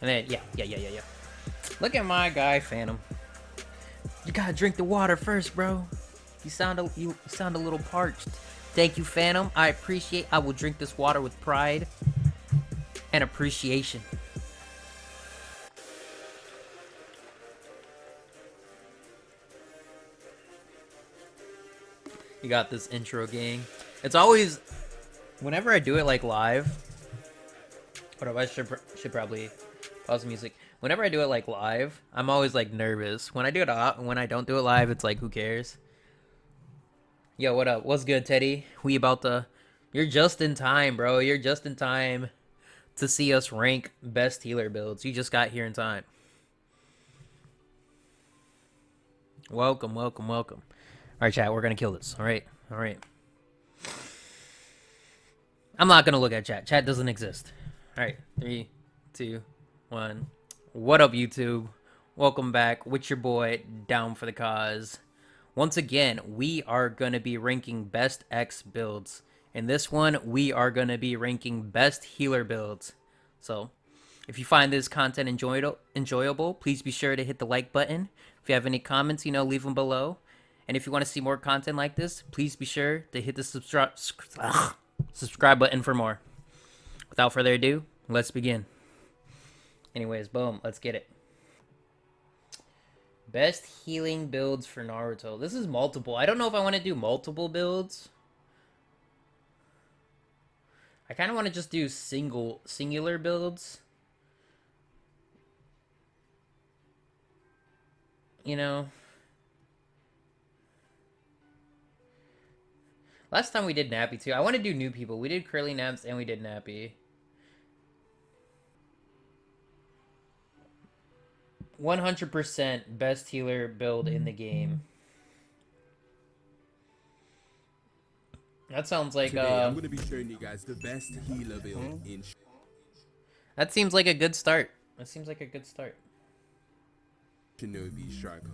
And then, yeah. Look at my guy, Phantom. You gotta drink the water first, bro. You sound a little parched. Thank you, Phantom. I appreciate. I will drink this water with pride and appreciation. You got this intro, gang. It's always whenever I do it like live. Hold up, I should probably pause the music. Whenever I do it like live, I'm always like nervous. When I don't do it live, it's like who cares? Yo, what up? What's good, Teddy? We about to. You're just in time, bro. You're just in time to see us rank best healer builds. You just got here in time. Welcome. All right, chat. We're gonna kill this. All right. I'm not gonna look at chat. Chat doesn't exist. All right. 3, 2, 1. What up, YouTube? Welcome back with your boy, Down for the Cause. Once again, we are going to be ranking best X builds. In this one, we are going to be ranking best healer builds. So, if you find this content enjoyable, please be sure to hit the like button. If you have any comments, leave them below. And if you want to see more content like this, please be sure to hit the subscribe button for more. Without further ado, let's begin. Anyways, boom, let's get it. Best healing builds for Naruto. This is multiple. I don't know if I want to do multiple builds. I kind of want to just do singular builds. Last time we did Nappy too. I want to do new people. We did Curly Naps and we did Nappy. 100% best healer build in the game. That sounds like Today, I'm going to be showing you guys the best healer build in. That seems like a good start. Shinobi Strikers.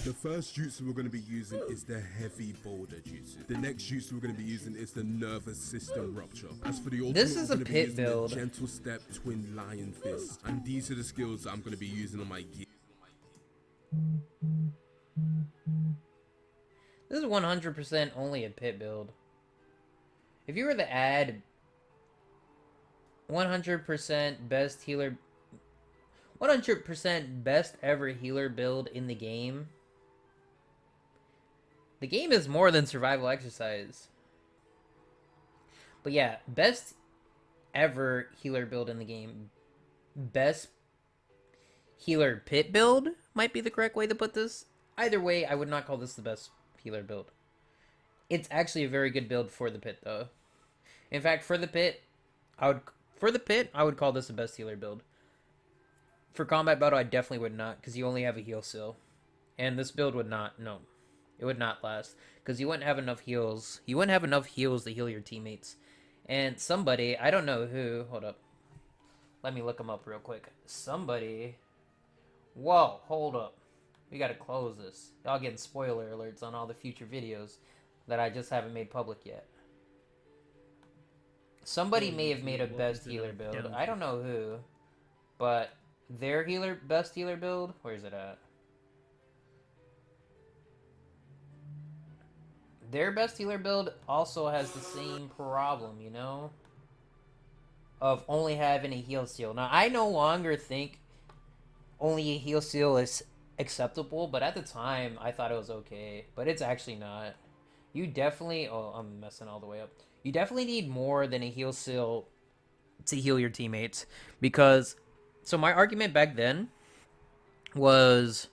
The first jutsu we're going to be using is the heavy boulder jutsu. The next jutsu we're going to be using is the nervous system rupture. As for the ultimate, this is a pit pit build. Gentle step, twin lion fist, and these are the skills that I'm going to be using on my gear. This is 100% only a pit build. If you were to add 100% best healer, 100% best ever healer build in the game. The game is more than survival exercise. But yeah, best ever healer build in the game. Best healer pit build might be the correct way to put this. Either way, I would not call this the best healer build. It's actually a very good build for the pit, though. In fact, for the pit, I would call this the best healer build. For combat battle, I definitely would not, because you only have a heal seal. And this build would not, no. It would not last, because you wouldn't have enough heals. You wouldn't have enough heals to heal your teammates. And somebody, I don't know who, hold up. Let me look them up real quick. Somebody, whoa, hold up. We gotta close this. Y'all getting spoiler alerts on all the future videos that I just haven't made public yet. Somebody may have made a best healer build. I don't know who, but their best healer build, where's it at? Their best healer build also has the same problem, of only having a heal seal. Now, I no longer think only a heal seal is acceptable, but at the time, I thought it was okay. But it's actually not. You definitely... Oh, I'm messing all the way up. You definitely need more than a heal seal to heal your teammates. Because... So my argument back then was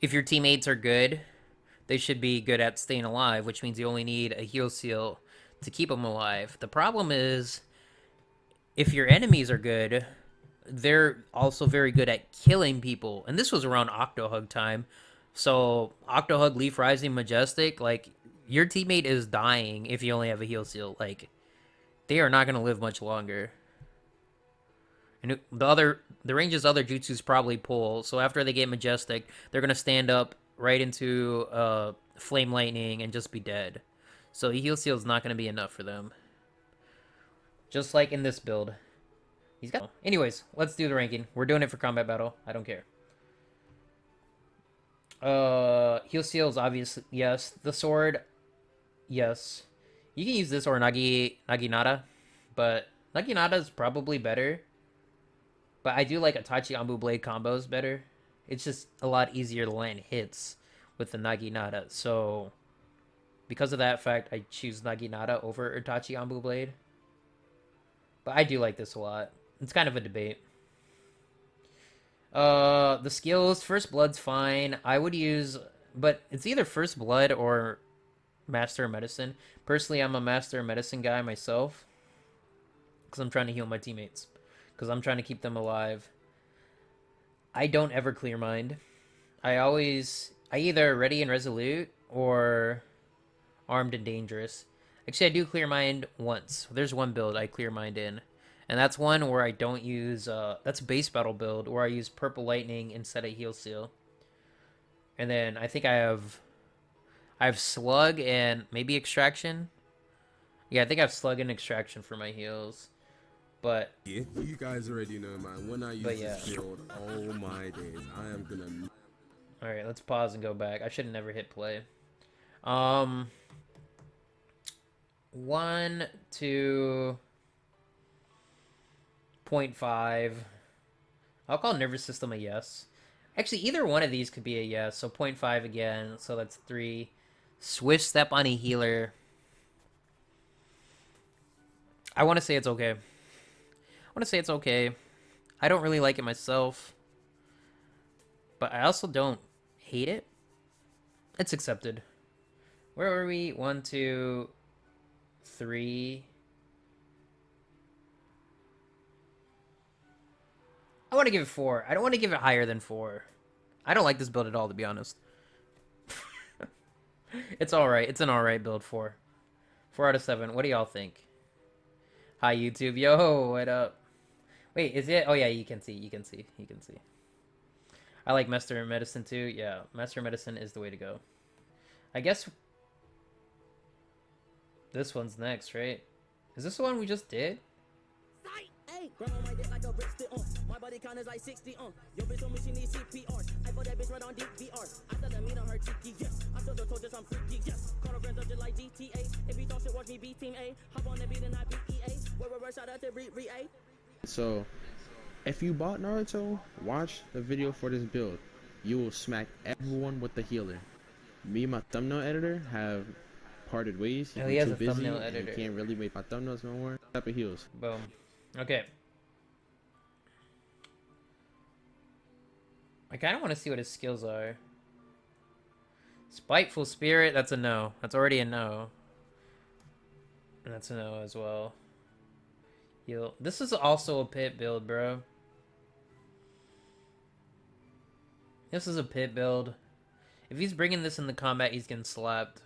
if your teammates are good, they should be good at staying alive, which means you only need a heal seal to keep them alive. The problem is if your enemies are good, they're also very good at killing people. And this was around Octohug time. So Octohug, Leaf Rising, Majestic, like your teammate is dying if you only have a heal seal. Like they are not going to live much longer. And the range's other jutsus probably pull. So after they get Majestic, they're going to stand up right into Flame Lightning and just be dead. So a heal seal is not going to be enough for them. Just like in this build. He's got... Anyways, let's do the ranking. We're doing it for combat battle. I don't care. Heal Seal is obvious. Yes. The sword. Yes. You can use this or Naginata. But Naginata is probably better. But I do like Itachi Ambu Blade combos better. It's just a lot easier to land hits with the Naginata. So, because of that fact, I choose Naginata over Itachi Ambu Blade. But I do like this a lot. It's kind of a debate. The skills, First Blood's fine. I would use... But it's either First Blood or Master of Medicine. Personally, I'm a Master of Medicine guy myself. Because I'm trying to heal my teammates. Because I'm trying to keep them alive. I don't ever clear mind. I either ready and resolute or armed and dangerous. Actually, I do clear mind once. There's one build I clear mind in. And that's one where I don't use, that's a base battle build where I use Purple Lightning instead of Heal Seal. And then I think I have Slug and maybe Extraction. Yeah, I think I have Slug and Extraction for my heals. But yeah, you guys already know, man. When I use this build, oh my days, I am gonna. All right, let's pause and go back. I should have never hit play. 1 to 0.5. I'll call nervous system a yes. Actually, either one of these could be a yes. So 0.5 again. So that's 3. Swift step on a healer. I want to say it's okay. I don't really like it myself. But I also don't hate it. It's accepted. Where were we? 1, 2, 3. I want to give it 4. I don't want to give it higher than 4. I don't like this build at all, to be honest. It's alright. It's an alright build. 4. 4 out of 7. What do y'all think? Hi, YouTube. Yo, what up? Wait, is it? Oh, yeah, you can see. I like Master of Medicine, too. Yeah, Master of Medicine is the way to go. I guess this one's next, right? Is this the one we just did? Hey, grandma might get like a wrist my body count is like 60 your bitch told me she needs CPR. I put that bitch right on DVR. I tell them meet on her cheeky, yes. I told her just I'm freaky, yes. Call her friends up just like GTA. If you talk shit, watch me beat Team A. Hop on the beat and I beat EA. Where shout out to Re-A. So, if you bought Naruto, watch the video for this build. You will smack everyone with the healer. Me and my thumbnail editor have parted ways. Oh, he has too a busy thumbnail and editor. Can't really make my thumbnails no more. Type of heals. Boom. Okay. I kind of want to see what his skills are. Spiteful Spirit, that's a no. That's already a no. And that's a no as well. Heal. This is also a pit build, bro. This is a pit build. If he's bringing this in the combat, he's getting slapped.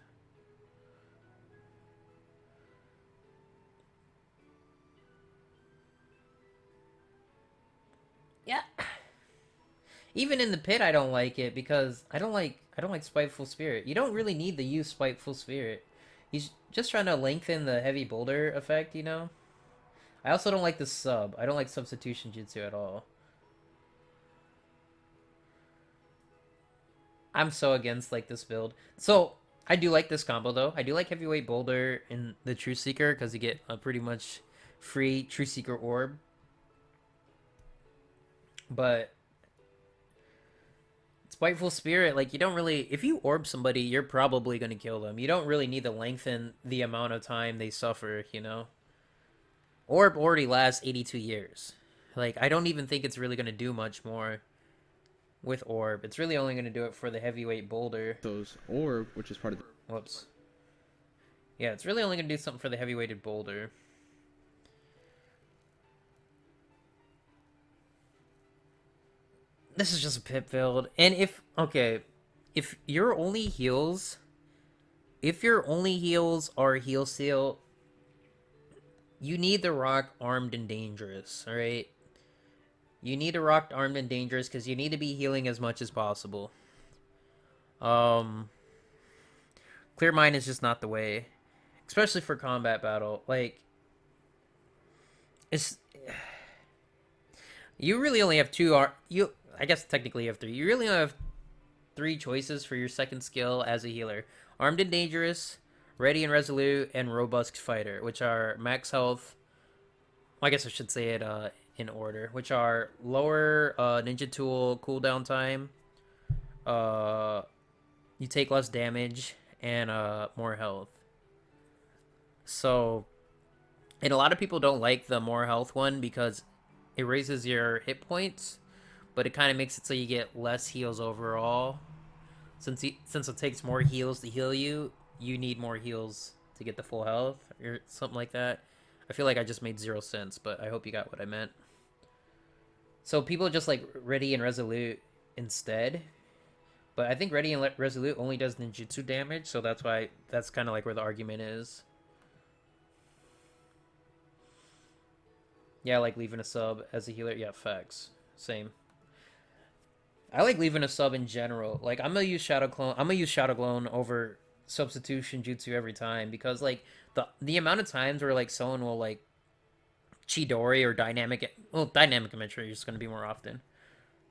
Yeah. Even in the pit, I don't like it because I don't like Spiteful Spirit. You don't really need to use Spiteful Spirit. He's just trying to lengthen the heavy boulder effect, you know? I also don't like the sub. I don't like substitution jutsu at all. I'm so against like this build. So I do like this combo though. I do like heavyweight boulder in the True Seeker because you get a pretty much free True Seeker orb. But Spiteful Spirit, like you don't really, if you orb somebody, you're probably going to kill them. You don't really need to lengthen the amount of time they suffer, you know? Orb already lasts 82 years. Like, I don't even think it's really going to do much more with Orb. It's really only going to do it for the heavyweight boulder. Those Orb, which is part of the... Whoops. Yeah, it's really only going to do something for the heavyweighted boulder. This is just a pit build. And if your only heals are Heal Seal, you need to rock Armed and Dangerous, alright? You need to rock Armed and Dangerous because you need to be healing as much as possible. Clear Mind is just not the way. Especially for combat battle. Like, It's you really only have two. You I guess technically you have three. You really only have three choices for your second skill as a healer: armed and dangerous, ready and resolute, and robust fighter, which are max health. Well, I guess I should say it in order, which are lower ninja tool cooldown time. Uh, you take less damage and more health. So, and a lot of people don't like the more health one because it raises your hit points, but it kind of makes it so you get less heals overall. Since it takes more heals to heal you, you need more heals to get the full health or something like that. I feel like I just made 0 sense, but I hope you got what I meant. So people just like ready and resolute instead. But I think ready and resolute only does ninjutsu damage, so that's why that's kind of like where the argument is. Yeah, I like leaving a sub as a healer. Yeah, facts. Same. I like leaving a sub in general. Like I'm gonna use Shadow Clone. I'm gonna use Shadow Clone over substitution jutsu every time because like the amount of times where like someone will like Chidori or dynamic imagery is gonna be more often.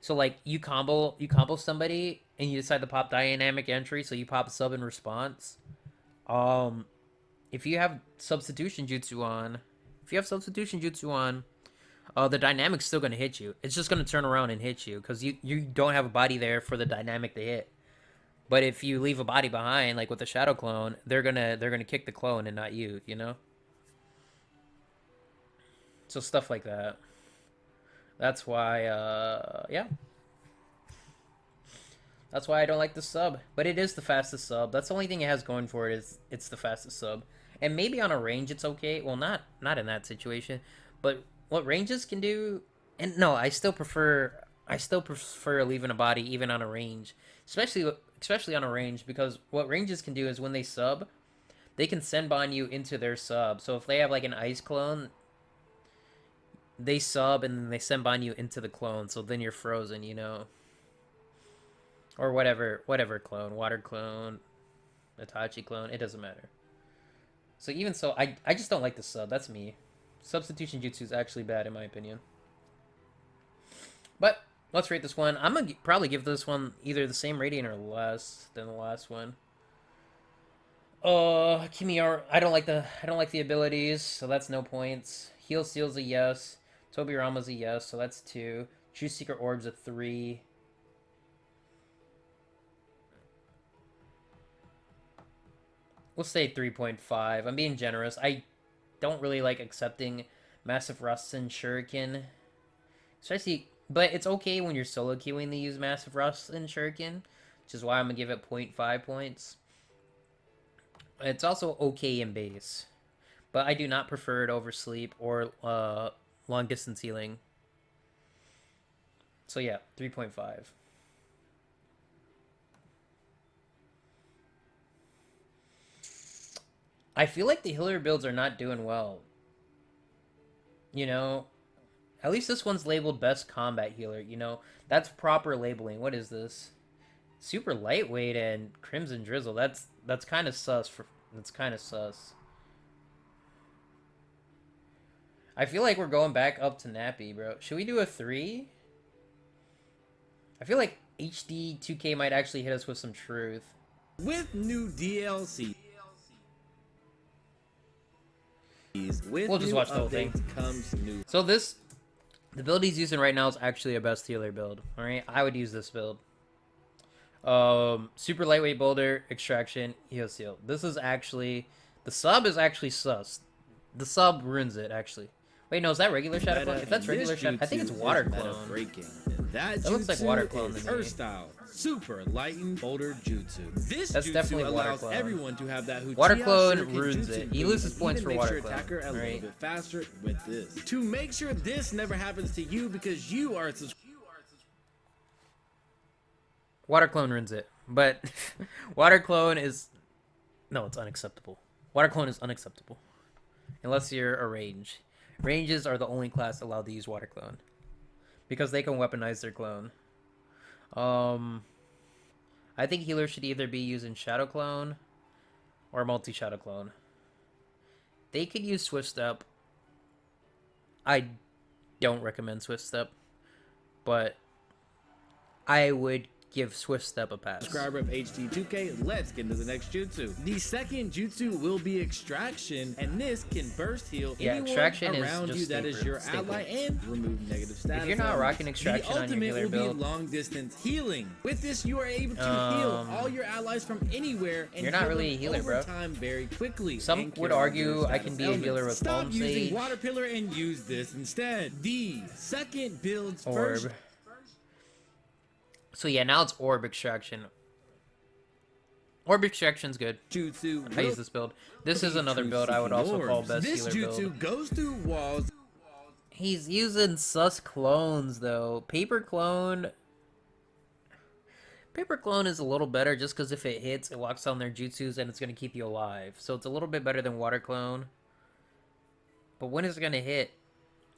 So like you combo somebody and you decide to pop dynamic entry, so you pop sub in response. If you have substitution jutsu on, the dynamic's still gonna hit you. It's just gonna turn around and hit you because you don't have a body there for the dynamic to hit. But if you leave a body behind, like with the shadow clone, they're gonna kick the clone and not you. You know. So stuff like that. That's why, yeah. That's why I don't like the sub. But it is the fastest sub. That's the only thing it has going for it is it's the fastest sub. And maybe on a range it's okay. Well, not in that situation. But what ranges can do, and no, I still prefer leaving a body even on a range, especially on a range because what ranges can do is when they sub, they can senbon you into their sub. So if they have like an ice clone, they sub and then they senbon you into the clone, so then you're frozen, you know. Or whatever clone, water clone, Itachi clone, it doesn't matter. So even so, I just don't like the sub. That's me. Substitution jutsu is actually bad in my opinion. But let's rate this one. I'm gonna probably give this one either the same rating or less than the last one. Kimi, I don't like the abilities, so that's no points. Heal Seal's a yes. Tobirama's a yes, so that's 2. True Secret Orb's a 3. We'll say 3.5. I'm being generous. I don't really like accepting Massive Rust and Shuriken. Especially, but it's okay when you're solo queuing to use Massive Rust and Shuriken, which is why I'm going to give it 0.5 points. It's also okay in base. But I do not prefer it over sleep or long distance healing. So yeah, 3.5. I feel like the healer builds are not doing well. You know, at least this one's labeled best combat healer, you know. That's proper labeling. What is this? Super lightweight and Crimson Drizzle. That's kind of sus. That's kind of sus. I feel like we're going back up to Nappy, bro. Should we do a 3? I feel like HD 2K might actually hit us with some truth. With new DLC. We'll just watch the whole thing. So the build he's using right now is actually a best healer build. Alright, I would use this build. Super lightweight boulder, extraction, heal seal. This is actually, the sub is actually sus. The sub ruins it, actually. Wait, no, is that regular Shadow Clone? If that's regular Shadow, I think it's Water Clone. That looks like Water Clone to me. Earth style, super lightened boulder jutsu. That's definitely allows Water Clone. everyone to have that Water Clone ruins it. He loses points for Water Clone. Attacker a little bit faster with this. To make sure this never happens to you because you are Water Clone ruins it. But Water Clone is... No, it's unacceptable. Water Clone is unacceptable. Unless you're a range. Ranges are the only class allowed to use Water Clone. Because they can weaponize their clone. I think healers should either be using Shadow Clone or multi-Shadow Clone. They could use Swift Step. I don't recommend Swift Step, but I would give Swift Step a pass. Subscriber of HD2K, let's get into the next jutsu. The second jutsu will be Extraction, and this can burst heal anyone Extraction is around just you that is your staple. ally and remove negative status. If you're not rocking Extraction the on your ultimate healer will build, be long distance healing. With this, you are able to heal all your allies from anywhere and you're not heal really a them healer, over bro. time very quickly. Some and would cure argue negative I can status be a healer elements. with Stop Palm using Sage. Water Pillar and use this instead. The second build's Orb. first. So yeah, now it's Orb Extraction. Orb Extraction's good. Jutsu. I use this build. This is another build I would also call best This healer jutsu build. goes through walls. He's using sus clones though. Paper Clone is a little better just because if it hits, it locks down their jutsus and it's going to keep you alive. So it's a little bit better than Water Clone. But when is it going to hit?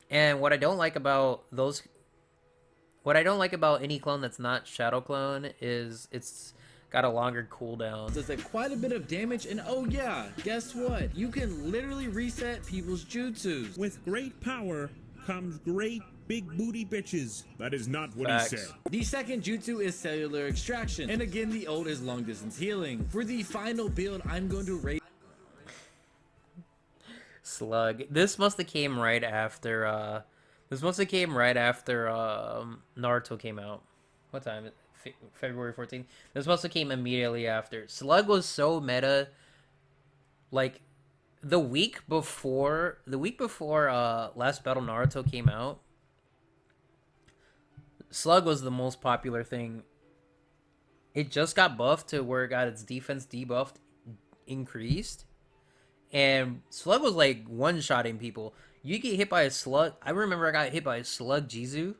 And what I don't like about any clone that's not Shadow Clone is it's got a longer cooldown. Does like quite a bit of damage, and oh yeah, guess what? You can literally reset people's jutsus. With great power comes great big booty bitches. That is not what Facts. he said. The second jutsu is Cellular Extraction, and again the ult is Long Distance Healing. For the final build, I'm going to rate Slug. This must have came right after Naruto came out. What time? February 14th. This must have came immediately after. Slug was so meta. Like the week before Last Battle Naruto came out, Slug was the most popular thing. It just got buffed to where it got its defense debuffed increased. And Slug was like one-shotting people. You get hit by a Slug. I remember I got hit by a Slug Jizu.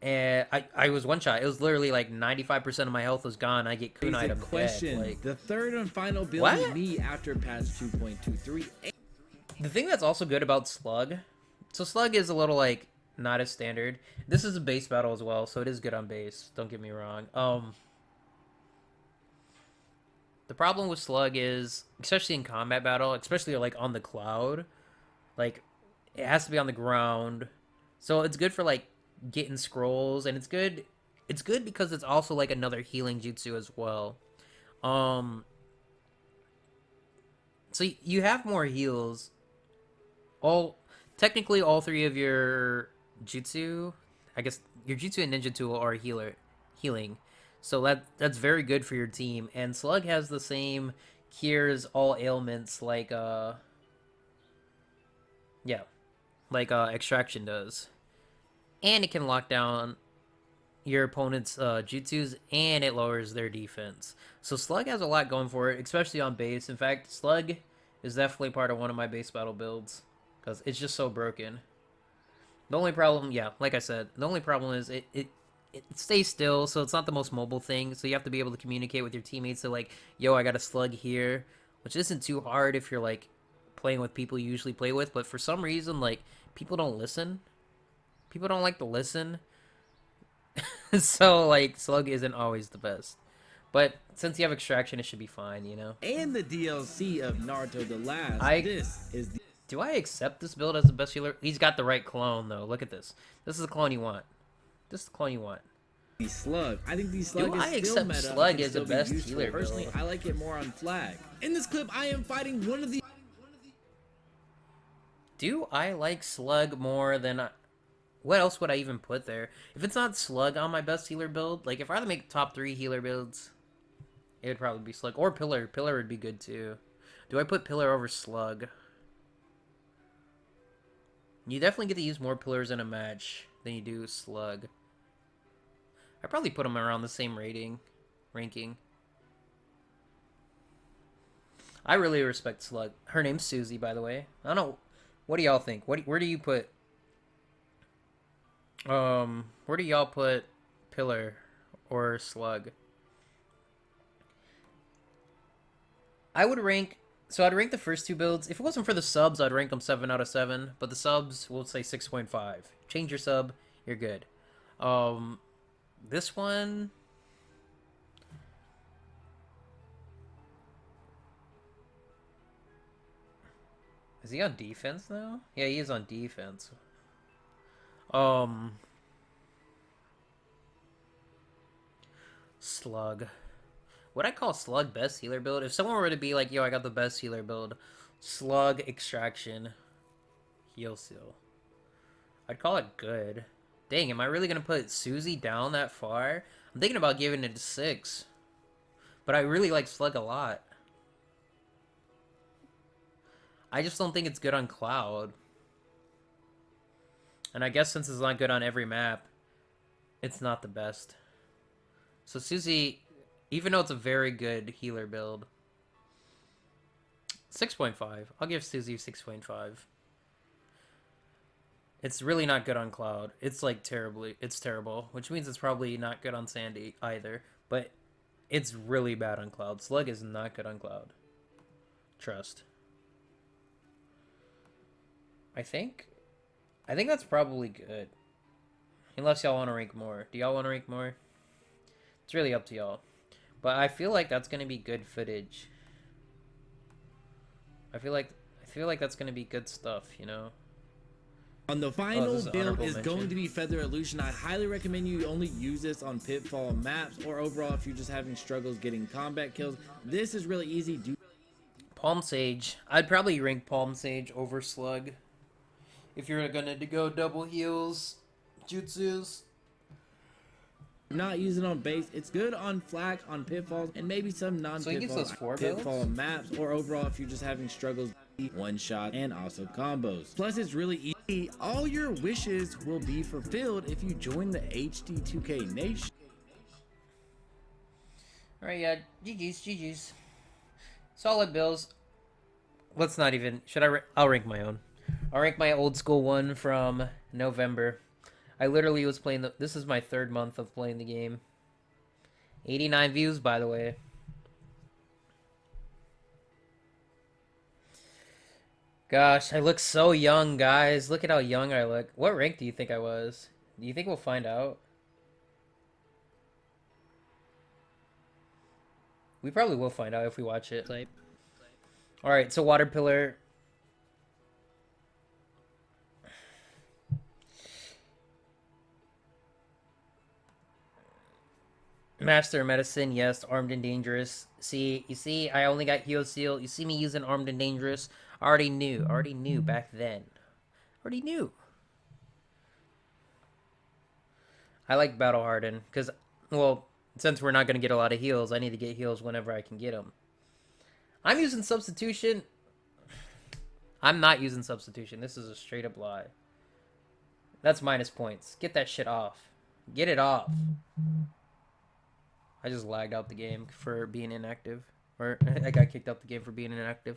And I was one-shot. It was literally like 95% of my health was gone. I get kunai to question. dead. Like, The third and final build What? is me after patch 2.23. the thing that's also good about Slug, so Slug is a little like not as standard. This is a base battle as well, so it is good on base. Don't get me wrong. The problem with Slug is, especially in combat battle, especially like on the cloud, like it has to be on the ground. So it's good for like getting scrolls, and it's good because it's also like another healing jutsu as well. So you have more heals. Technically all three of your jutsu, I guess your jutsu and ninja tool are healing. So that's very good for your team. And Slug has the same cures all ailments like Extraction does. And it can lock down your opponent's jutsus, and it lowers their defense. So Slug has a lot going for it, especially on base. In fact, Slug is definitely part of one of my base battle builds because it's just so broken. The only problem, like I said, the only problem is it stays still, so it's not the most mobile thing. So you have to be able to communicate with your teammates. So like, yo, I got a Slug here, which isn't too hard if you're like playing with people you usually play with. But for some reason, like people don't listen. People don't like to listen. So like Slug isn't always the best. But since you have Extraction, it should be fine, you know. And the DLC of Naruto the Last. This is the Do I accept this build as the best healer? He's got the right clone though. Look at this. This is the clone you want. This is the clone you want. Slug. I think the Slug Do is I still accept meta. Slug and can as the still be best useful. healer Personally, build? I like it more on Flag. In this clip, I am fighting one of the Do I like Slug more than what else would I even put there? If it's not Slug on my best healer build, like if I had to make top 3 healer builds, it would probably be Slug. Or Pillar. Pillar would be good too. Do I put Pillar over Slug? You definitely get to use more Pillars in a match than you do Slug. I probably put them around the same ranking. I really respect Slug. Her name's Susie, by the way. I don't know. What do y'all think? Where do you put? Where do y'all put Pillar or Slug? I'd rank the first 2 builds. If it wasn't for the subs, I'd rank them 7 out of 7. But the subs, we'll say 6.5. Change your sub, you're good. This one, Is he on defense now? Yeah, he is on defense. Slug. Would I call Slug best healer build? If someone were to be like, yo, I got the best healer build, Slug, Extraction, Heal Seal, I'd call it good. Dang, am I really gonna put Susie down that far? I'm thinking about giving it a 6. But I really like Slug a lot. I just don't think it's good on Cloud. And I guess since it's not good on every map, it's not the best. So Susie, even though it's a very good healer build, 6.5. I'll give Susie 6.5. It's really not good on Cloud. It's like it's terrible, which means it's probably not good on Sandy either. But it's really bad on Cloud. Slug is not good on Cloud. Trust. I think that's probably good. Unless y'all want to rank more. Do y'all want to rank more? It's really up to y'all. But I feel like that's going to be good footage. I feel like that's going to be good stuff, you know? On the final build is mention. going to be Feather Illusion. I highly recommend you only use this on Pitfall maps, or overall if you're just having struggles getting combat kills. This is really easy. Palm Sage. I'd probably rank Palm Sage over Slug. If you're gonna go double heals, jutsus. Not using it on base. It's good on flak, on pitfalls, and maybe some So he gives non-pitfall us 4 pitfall builds? maps, or overall if you're just having struggles, one shot, and also combos. Plus, it's really easy. All your wishes will be fulfilled if you join the HD2K Nation. Alright, yeah, GG's. Solid builds. Let's not even... I'll rank my own. I'll rank my old school one from November. I literally was playing this is my 3rd month of playing the game. 89 views, by the way. Gosh, I look so young, guys. Look at how young I look. What rank do you think I was? Do you think we'll find out? We probably will find out if we watch it. Alright, so Water Pillar. Master of Medicine, yes. Armed and Dangerous. You see, I only got Heal Seal. You see me using Armed and Dangerous. I already knew back then. Already knew. I like Battle Harden, because, well, since we're not going to get a lot of heals, I need to get heals whenever I can get them. I'm using Substitution. I'm not using Substitution. This is a straight up lie. That's minus points. Get that shit off. Get it off. I just lagged out the game for being inactive. Or I got kicked out the game for being inactive.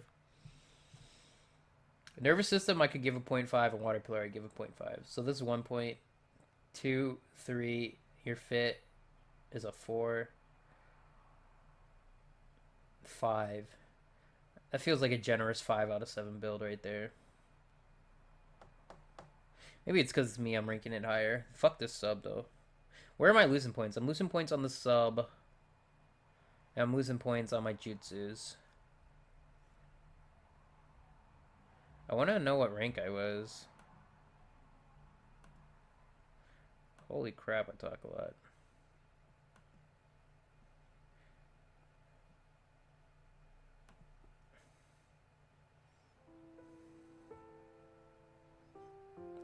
Nervous System, I could give a 0.5, and Water Pillar, I give a 0.5. So this is 1.2, 3. Your Fit is a 4. 5. That feels like a generous 5 out of 7 build right there. Maybe it's because it's me, I'm ranking it higher. Fuck this sub, though. Where am I losing points? I'm losing points on the sub. And I'm losing points on my jutsus. I want to know what rank I was. Holy crap, I talk a lot.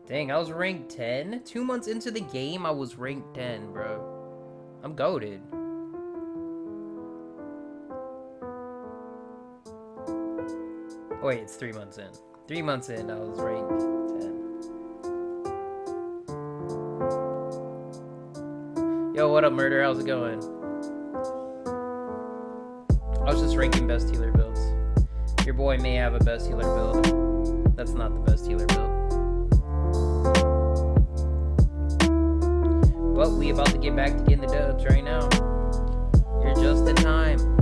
Dang, I was ranked 10? 2 months into the game, I was ranked 10, bro. I'm goated. Oh, wait, it's 3 months in. 3 months in, I was ranked 10. Yo, what up, Murder? How's it going? I was just ranking best healer builds. Your boy may have a best healer build. That's not the best healer build. But we about to get back to getting the dubs right now. You're just in time.